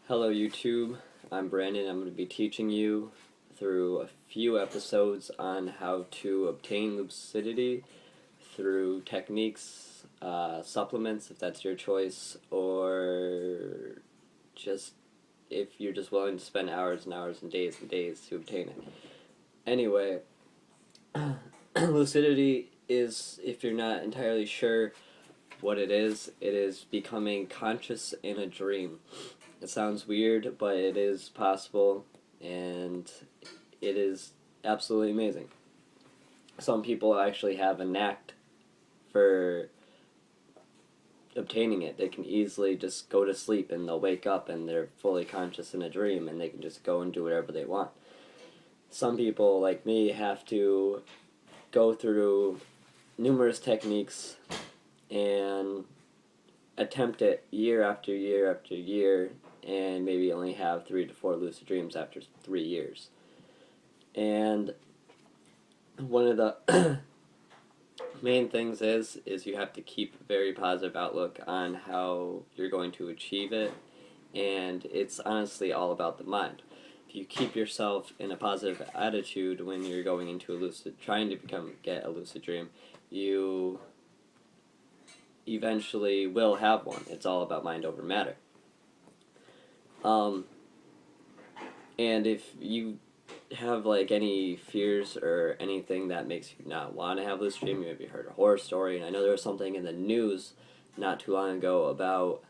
Hello YouTube, I'm Brandon. I'm going to be teaching you through a few episodes on how to obtain lucidity through techniques, supplements if that's your choice, or just if you're just willing to spend hours and hours and days to obtain it. Anyway, lucidity is, if you're not entirely sure what it is becoming conscious in a dream. It sounds weird, but it is possible, and it is absolutely amazing. Some people actually have a knack for obtaining it. They can easily just go to sleep and they'll wake up and they're fully conscious in a dream and they can just go and do whatever they want. Some people, like me, have to go through numerous techniques and attempt it year after year after year and maybe only have 3 to 4 lucid dreams after 3 years. And one of the main things is you have to keep a very positive outlook on how you're going to achieve it, and it's honestly all about the mind. If you keep yourself in a positive attitude when you're going into a lucid, trying to get a lucid dream, you eventually will have one. It's all about mind over matter. And if you have like any fears or anything that makes you not want to have lucid dream, you maybe heard a horror story, and I know there was something in the news not too long ago about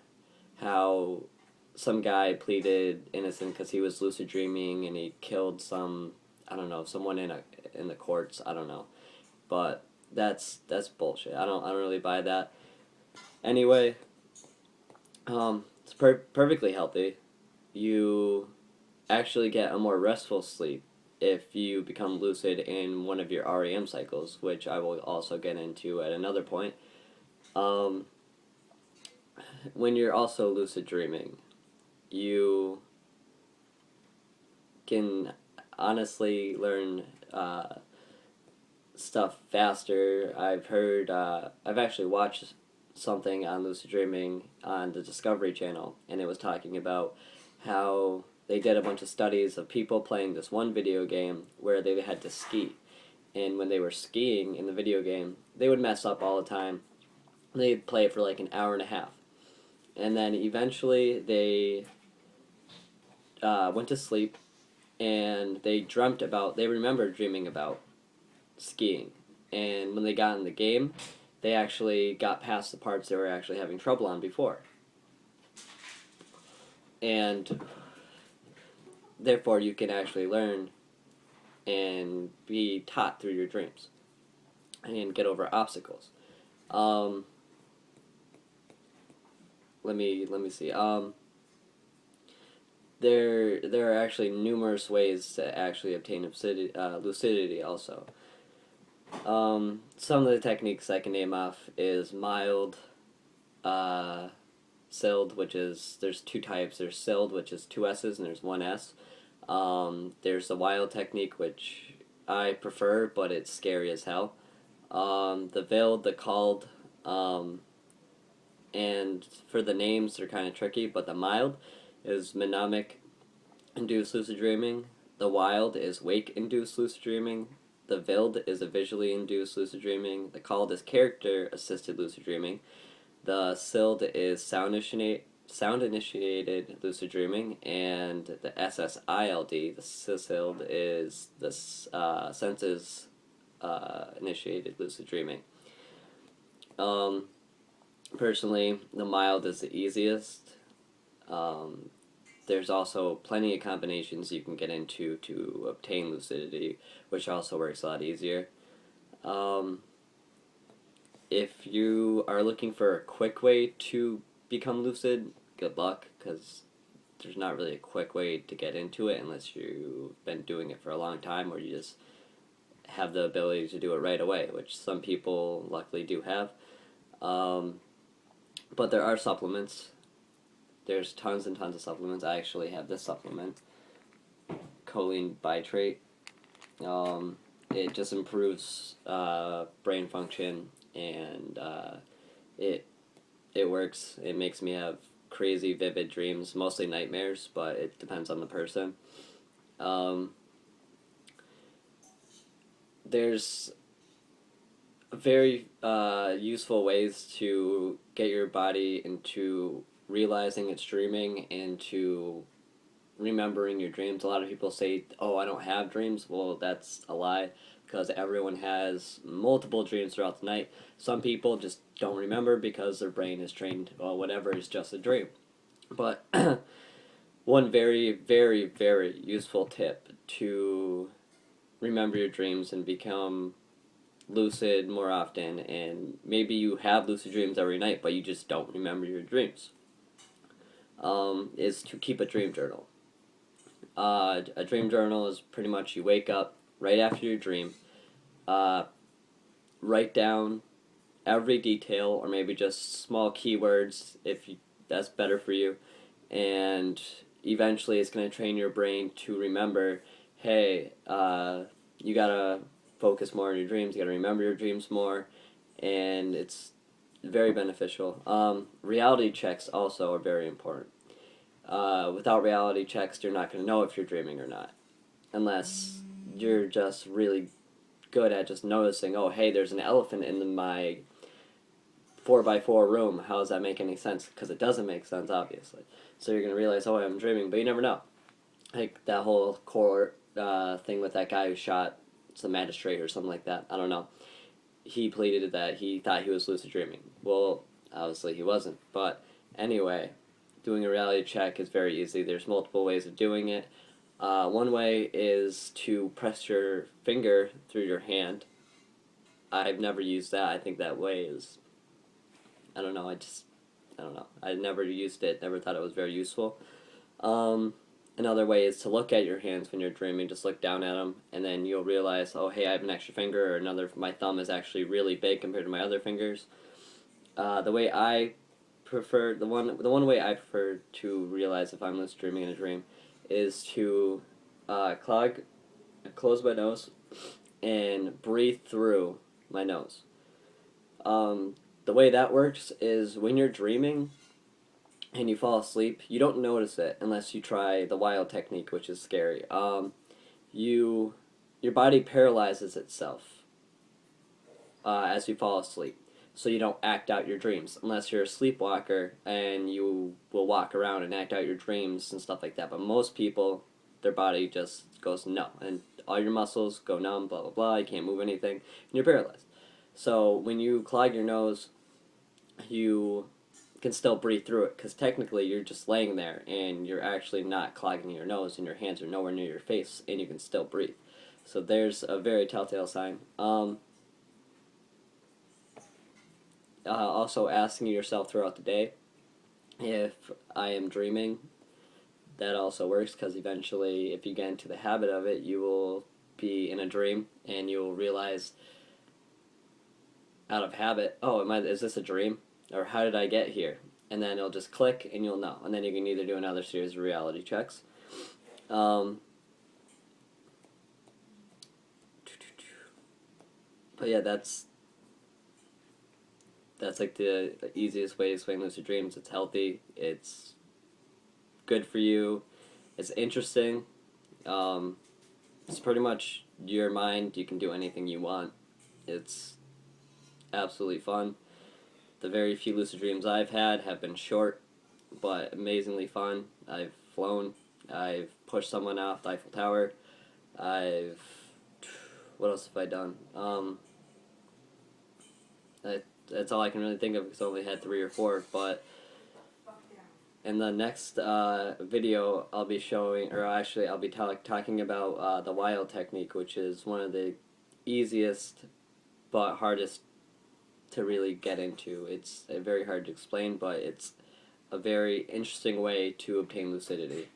how some guy pleaded innocent because he was lucid dreaming and he killed someone in the courts. I don't know, but that's bullshit. I don't really buy that. Anyway, it's perfectly healthy. You actually get a more restful sleep if you become lucid in one of your REM cycles, which I will also get into at another point. When you're also lucid dreaming, you can honestly learn stuff faster. I've actually watched something on lucid dreaming on the Discovery Channel, and it was talking about how they did a bunch of studies of people playing this one video game where they had to ski. And when they were skiing in the video game, they would mess up all the time. They'd play it for like an hour and a half. And then eventually they went to sleep, and they remembered dreaming about skiing. And when they got in the game, they actually got past the parts they were actually having trouble on before. And therefore, you can actually learn and be taught through your dreams and get over obstacles. Let me see. There are actually numerous ways to actually obtain lucidity also. Some of the techniques I can name off is mild, SILD, there's two types. There's SILD, which is 2 S's, and there's 1 S. There's the wild technique, which I prefer, but it's scary as hell. The veiled, the called, and for the names, they're kind of tricky, but the mild is mnemonic-induced lucid dreaming. The wild is wake-induced lucid dreaming. The veiled is a visually induced lucid dreaming. The called is character-assisted lucid dreaming. The SILD is sound-initiated lucid dreaming, and the SSILD, the SSILD, is the senses-initiated lucid dreaming. Personally, the mild is the easiest. There's also plenty of combinations you can get into to obtain lucidity, which also works a lot easier. If you are looking for a quick way to become lucid, good luck, because there's not really a quick way to get into it unless you've been doing it for a long time, or you just have the ability to do it right away, which some people luckily do have. But there are supplements. There's tons and tons of supplements. I actually have this supplement, choline bitrate. It just improves brain function, and it works. It makes me have crazy vivid dreams, mostly nightmares, but it depends on the person. Um, there's very useful ways to get your body into realizing it's dreaming and to remembering your dreams. A lot of people say, "Oh, I don't have dreams." Well, that's a lie because everyone has multiple dreams throughout the night. Some people just don't remember because their brain is trained, well, whatever is just a dream. But one very, very, very useful tip to remember your dreams and become lucid more often, and maybe you have lucid dreams every night, but you just don't remember your dreams, is to keep a dream journal. A dream journal is pretty much you wake up right after your dream, uh, write down every detail, or maybe just small keywords if that's better for you, and eventually it's going to train your brain to remember, hey, you gotta focus more on your dreams, you gotta remember your dreams more, and it's very beneficial. Reality checks also are very important. Without reality checks, you're not going to know if you're dreaming or not, unless you're just really good at just noticing, oh, hey, there's an elephant in my 4x4 room. How does that make any sense? Because it doesn't make sense, obviously. So you're going to realize, oh, I'm dreaming, but you never know. Like that whole court thing with that guy who shot some magistrate or something like that. I don't know. He pleaded that he thought he was lucid dreaming. Well, obviously he wasn't. But anyway, doing a reality check is very easy. There's multiple ways of doing it. One way is to press your finger through your hand. I've never used that. I think that way is, I don't know, I don't know. I never used it, never thought it was very useful. Another way is to look at your hands when you're dreaming. Just look down at them, and then you'll realize, oh, hey, I have an extra finger, or my thumb is actually really big compared to my other fingers. The way I prefer, the one way I prefer to realize if I'm lucid dreaming in a dream is to close my nose and breathe through my nose. The way that works is when you're dreaming and you fall asleep, you don't notice it unless you try the wild technique, which is scary. Your body paralyzes itself as you fall asleep, so you don't act out your dreams unless you're a sleepwalker and you will walk around and act out your dreams and stuff like that. But most people, their body just goes numb, and all your muscles go numb, blah blah blah. You can't move anything, and you're paralyzed. So when you clog your nose, you can still breathe through it, because technically you're just laying there and you're actually not clogging your nose, and your hands are nowhere near your face, and you can still breathe. So there's a very telltale sign. Also asking yourself throughout the day if I am dreaming. That also works, because eventually if you get into the habit of it, you will be in a dream and you will realize out of habit, oh, is this a dream? Or how did I get here? And then it'll just click and you'll know. And then you can either do another series of reality checks. But yeah, that's like the easiest way to explain lucid dreams. It's healthy. It's good for you. It's interesting. It's pretty much your mind. You can do anything you want. It's absolutely fun. The very few lucid dreams I've had have been short, but amazingly fun. I've flown. I've pushed someone off the Eiffel Tower. What else have I done? That's all I can really think of, because I only had 3 or 4, but in the next video I'll be showing, or actually I'll be talking about the wild technique, which is one of the easiest but hardest to really get into. It's very hard to explain, but it's a very interesting way to obtain lucidity.